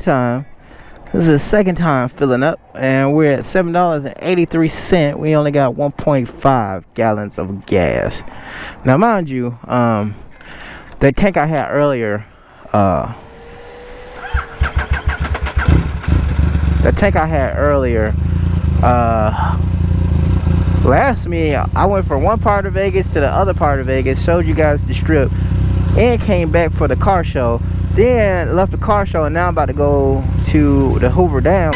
time. This is the second time filling up, and we're at $7.83. We only got 1.5 gallons of gas. Now, mind you, the tank I had earlier, last me, I went from one part of Vegas to the other part of Vegas, showed you guys the strip, and came back for the car show. Then left the car show, and now I'm about to go to the Hoover Dam.